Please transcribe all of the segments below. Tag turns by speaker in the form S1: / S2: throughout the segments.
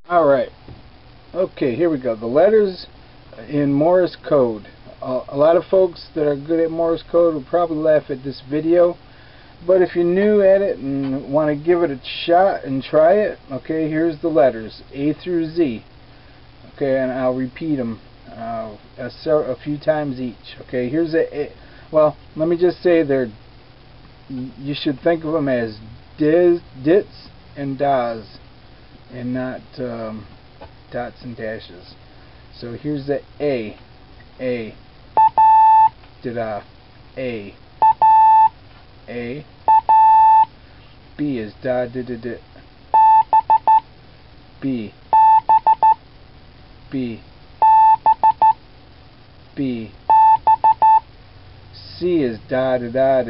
S1: Alright, okay, here we go. The letters in Morse code. A lot of folks that are good at Morse code will probably laugh at this video, but if you're new at it and want to give it a shot and try it, okay, here's the letters A through Z. Okay, and I'll repeat them a few times each. Okay, here's a. Well, let me just say you should think of them as dits and das, and not dots and dashes. So here's the A, da, A, B is da, da, B, C is da, da,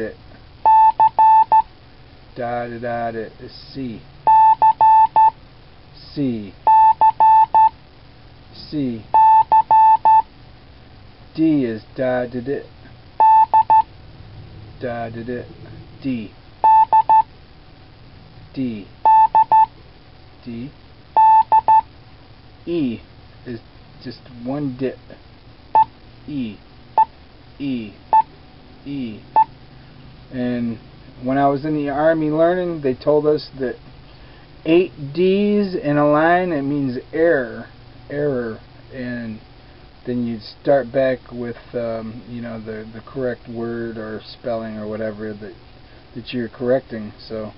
S1: is C, D is da, D, E is just one dit, E. And when I was in the Army learning, they told us that 8 D's in a line, it means error, and then you'd start back with you know, the correct word or spelling or whatever that you're correcting. So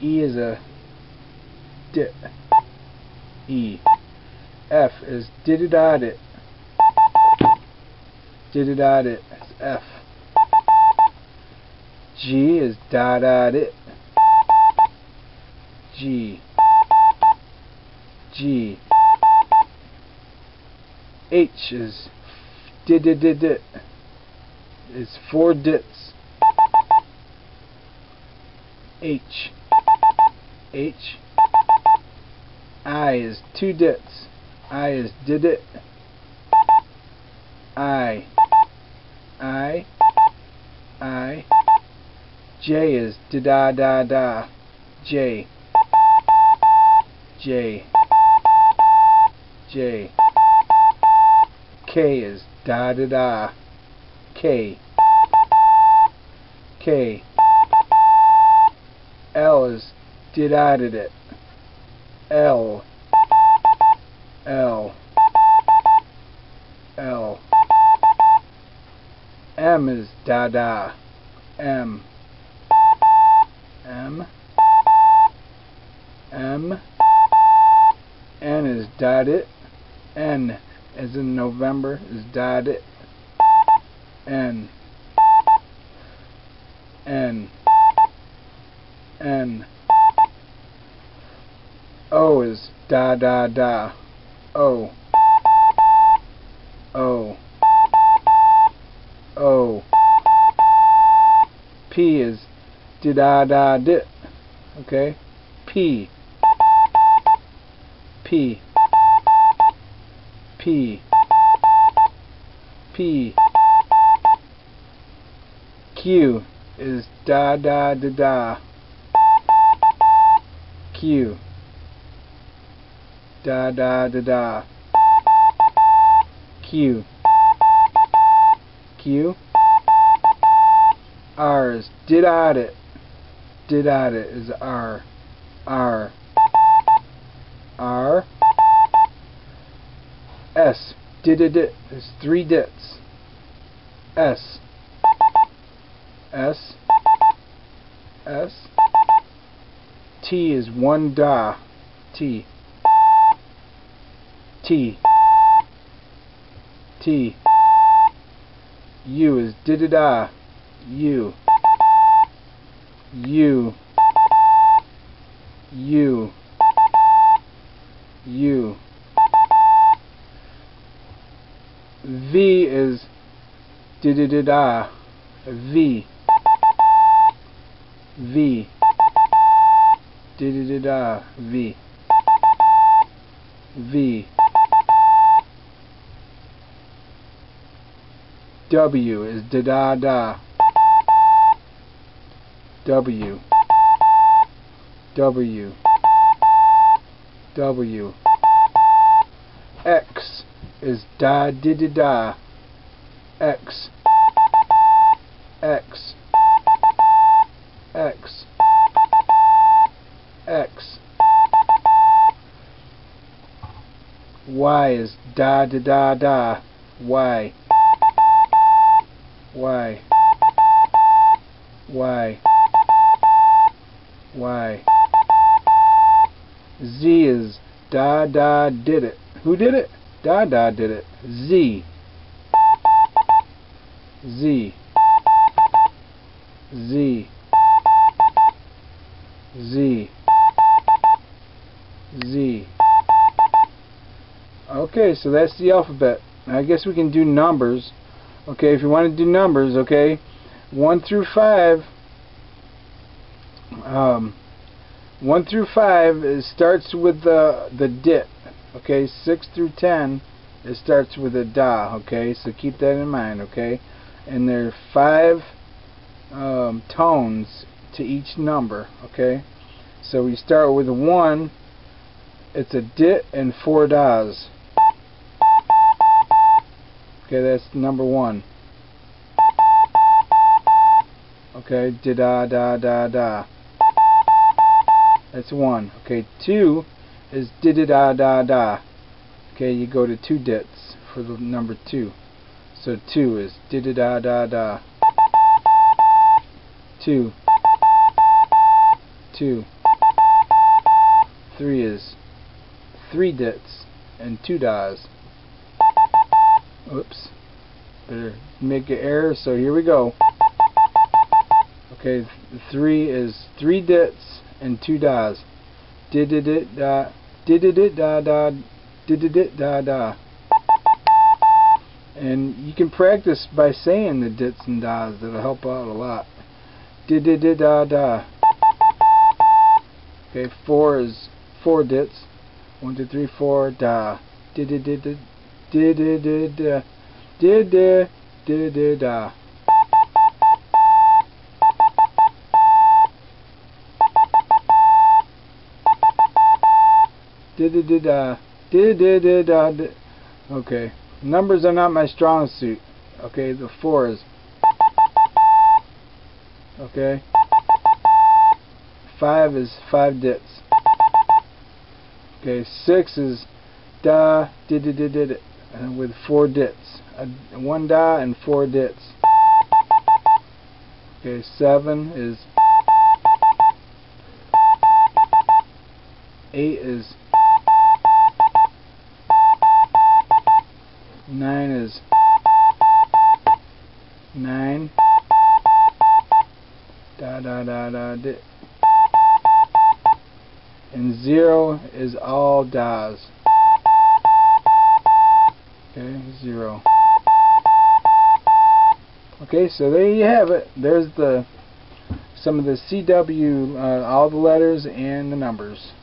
S1: E is a dit, E. F is did-it-dot-it, is F. G is da-da-it, G. H is did-it-did-it, is 4 dits, H. I is 2 dits, I is did it, I. J is da, J. K is da, K. L is did-it, L. M is da, M. N is dot-it, N as in November is dot-it, N. O is da, O. P is dit, okay? P. Q is da, Q. Da. Q. R is did-it, is R. S, did-it is 3 dits, S. T is 1 da, T. U is did-it, U. V is did-it, V. Did-it, V. W is da. W. W. X is da di di da. X. X. X. X. Y is da da da da. Y. Y. Y. Y. Z is da da did it. Who did it? Da da did it. Z. Z. Z. Z. Z. Okay, so that's the alphabet. Now I guess we can do numbers. Okay, if you want to do numbers, okay, 1 through 5. 1 through 5 it starts with the dit. Okay, 6 through 10 it starts with a da. Okay, so keep that in mind. Okay, and there are 5 tones to each number. Okay, so we start with 1. It's a dit and 4 das. Okay, that's number 1. Okay, di da da da da. That's 1. Okay, 2 is di da da da da. Okay, you go to 2 dits for the number 2. So 2 is di da da da da. 2. 2. 3 is 3 dits and 2 das. Oops. Better make an error, so here we go. Okay, 3 is 3 dits and 2 das. Did-did-it da, did-did-it da da, did-did-it da da. And you can practice by saying the dits and das. That'll help out a lot. Did-did-it da da. Okay, 4 is 4 dits. 1, 2, 3, 4 da. Did-did-did-did. Did-did-did-da. Did-did-did-da. Did-did-did-da. Did-did-did-da. Okay. Numbers are not my strong suit. Okay, the 4 is. Okay. 5 is 5 dits. Okay, 6 is da, did-did-did-did. With 4 dits. 1 da and 4 dits. Okay, 7 is 8 is 9 is 9 da da da da di. And 0 is all das. Okay, 0. Okay, so there you have it. There's some of the CW, all the letters and the numbers.